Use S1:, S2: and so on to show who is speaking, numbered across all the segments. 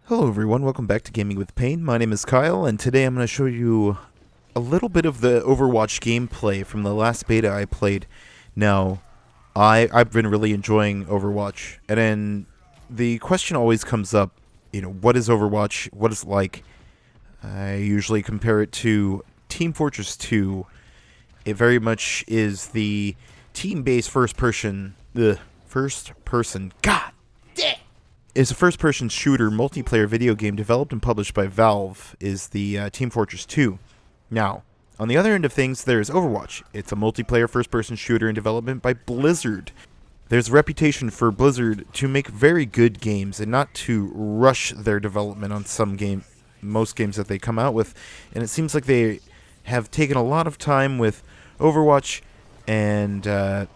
S1: Hello everyone, welcome back to Gaming with Pain. My name is Kyle, and today I'm going to show you a little bit of the Overwatch gameplay from the last beta I played. Now, I've been really enjoying Overwatch, and then the question always comes up, what is Overwatch, what is it like? I usually compare it to Team Fortress 2. It very much is the team-based first-person, God! Is a first-person shooter multiplayer video game developed and published by Valve, is the Team Fortress 2. Now, on the other end of things, there's Overwatch. It's a multiplayer first-person shooter in development by Blizzard. There's a reputation for Blizzard to make very good games and not to rush their development on most games that they come out with. And it seems like they have taken a lot of time with Overwatch, and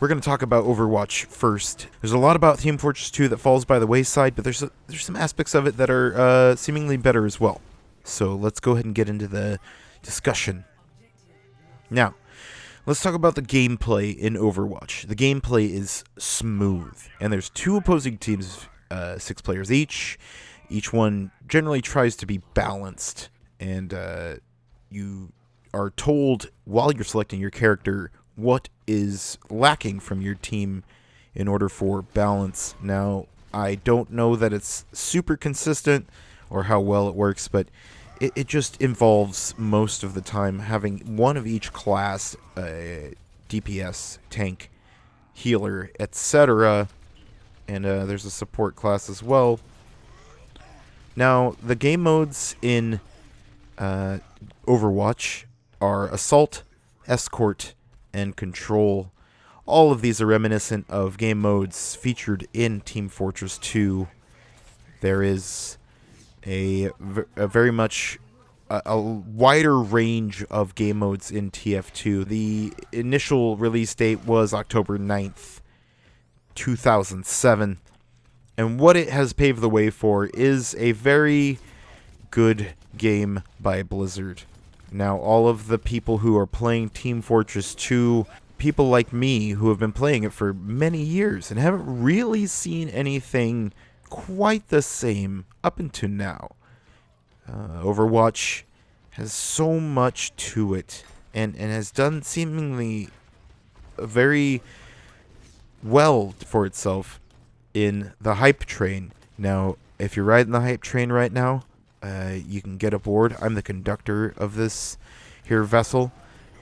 S1: we're going to talk about Overwatch first. There's a lot about Team Fortress 2 that falls by the wayside, but there's some aspects of it that are seemingly better as well. So let's go ahead and get into the discussion. Now, let's talk about the gameplay in Overwatch. The gameplay is smooth, and there's two opposing teams, 6 players each. Each one generally tries to be balanced, and you are told while you're selecting your character what is lacking from your team in order for balance. Now, I don't know that it's super consistent or how well it works, but it just involves most of the time having one of each class, DPS, tank, healer, etc. And there's a support class as well. Now, the game modes in Overwatch are Assault, Escort, and Control. All of these are reminiscent of game modes featured in Team Fortress 2. There is a very much a wider range of game modes in TF2. The initial release date was October 9th, 2007. And what it has paved the way for is a very good game by Blizzard. Now, all of the people who are playing Team Fortress 2, people like me who have been playing it for many years and haven't really seen anything quite the same up until now. Overwatch has so much to it and has done seemingly very well for itself in the hype train. Now, if you're riding the hype train right now, you can get aboard. I'm the conductor of this here vessel,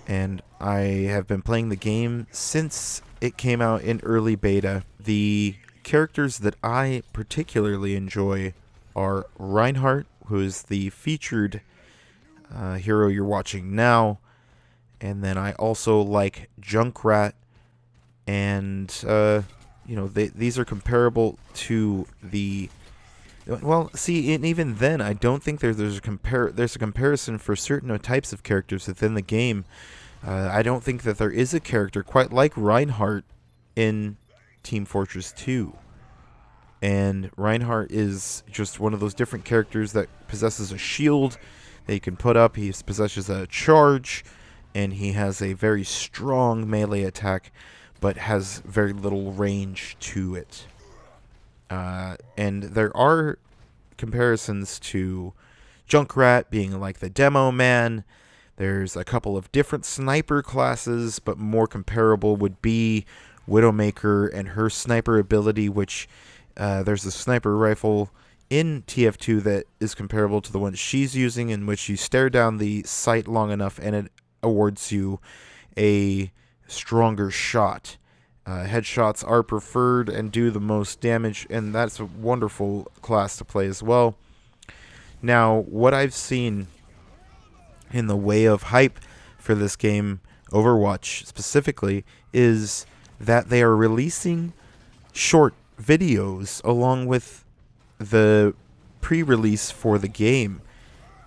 S1: and I have been playing the game since it came out in early beta. The characters that I particularly enjoy are Reinhardt, who is the featured hero you're watching now, and then I also like Junkrat, and these are comparable to the. Well, see, and even then, I don't think there's a comparison for certain types of characters within the game. I don't think that there is a character quite like Reinhardt in Team Fortress 2. And Reinhardt is just one of those different characters that possesses a shield that he can put up. He possesses a charge, and he has a very strong melee attack, but has very little range to it. And there are comparisons to Junkrat being like the demo man. There's a couple of different sniper classes, but more comparable would be Widowmaker and her sniper ability, which there's a sniper rifle in TF2 that is comparable to the one she's using, in which you stare down the sight long enough and it awards you a stronger shot. Headshots are preferred and do the most damage, and that's a wonderful class to play as well. Now, what I've seen in the way of hype for this game, Overwatch specifically, is that they are releasing short videos along with the pre-release for the game,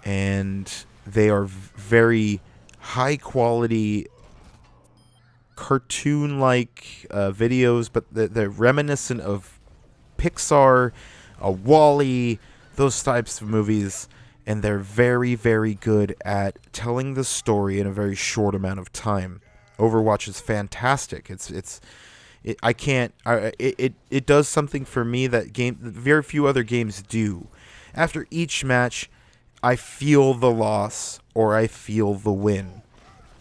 S1: and they are very high quality cartoon-like videos, but they're reminiscent of Pixar, Wall-E, those types of movies, and they're very, very good at telling the story in a very short amount of time. Overwatch is fantastic. It does something for me that very few other games do, after each match, I feel the loss or I feel the win.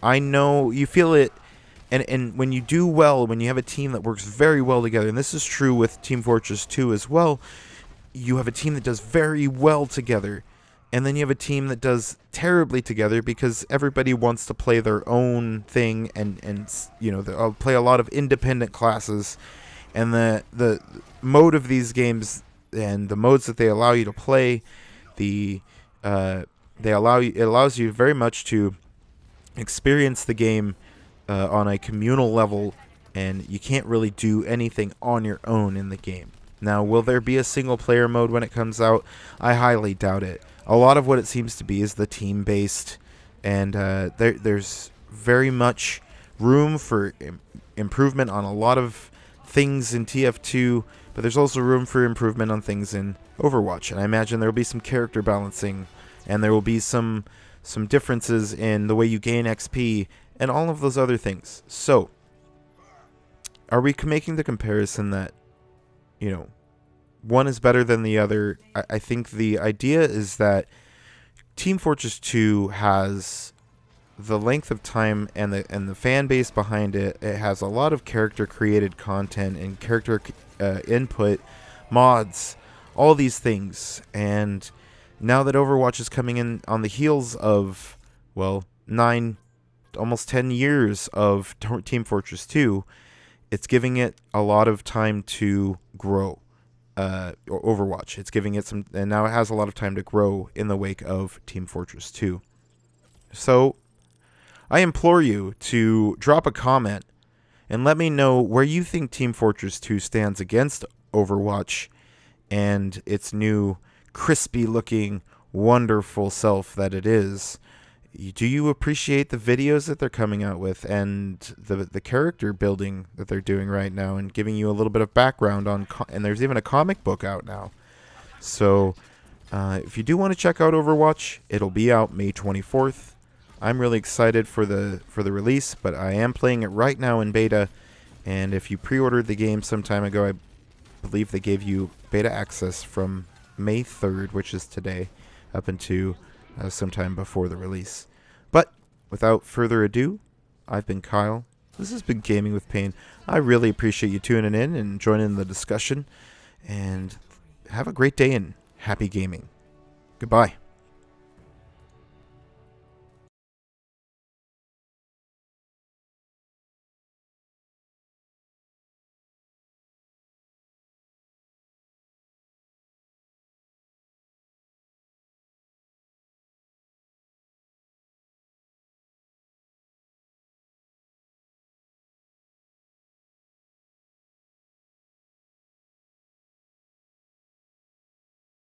S1: I know you feel it, and when you do well, when you have a team that works very well together, and this is true with Team Fortress 2 as well, you have a team that does very well together, and then you have a team that does terribly together because everybody wants to play their own thing, and they'll play a lot of independent classes, and the mode of these games and the modes that they allow you to play, it allows you very much to experience the game on a communal level, and you can't really do anything on your own in the game. Now, will there be a single-player mode when it comes out? I highly doubt it. A lot of what it seems to be is the team-based, and there's very much room for improvement on a lot of things in TF2, but there's also room for improvement on things in Overwatch. And I imagine there will be some character balancing, and there will be some differences in the way you gain XP, and all of those other things. So, are we making the comparison that, one is better than the other? I think the idea is that Team Fortress 2 has the length of time and the fan base behind it. It has a lot of character created content and character input, mods, all these things. And now that Overwatch is coming in on the heels of, 9, almost 10 years of Team Fortress 2, it's giving it a lot of time to grow. Overwatch, it's giving it some, and now it has a lot of time to grow in the wake of Team Fortress 2. So, I implore you to drop a comment and let me know where you think Team Fortress 2 stands against Overwatch and its new crispy-looking, wonderful self that it is. Do you appreciate the videos that they're coming out with and the character building that they're doing right now and giving you a little bit of background on, and there's even a comic book out now. So if you do want to check out Overwatch, it'll be out May 24th. I'm really excited for the release, but I am playing it right now in beta, and if you pre-ordered the game some time ago, I believe they gave you beta access from May 3rd, which is today, up into sometime before the release. But without further ado, I've been Kyle. This has been Gaming with Pain. I really appreciate you tuning in and joining the discussion, and have a great day and happy gaming. Goodbye.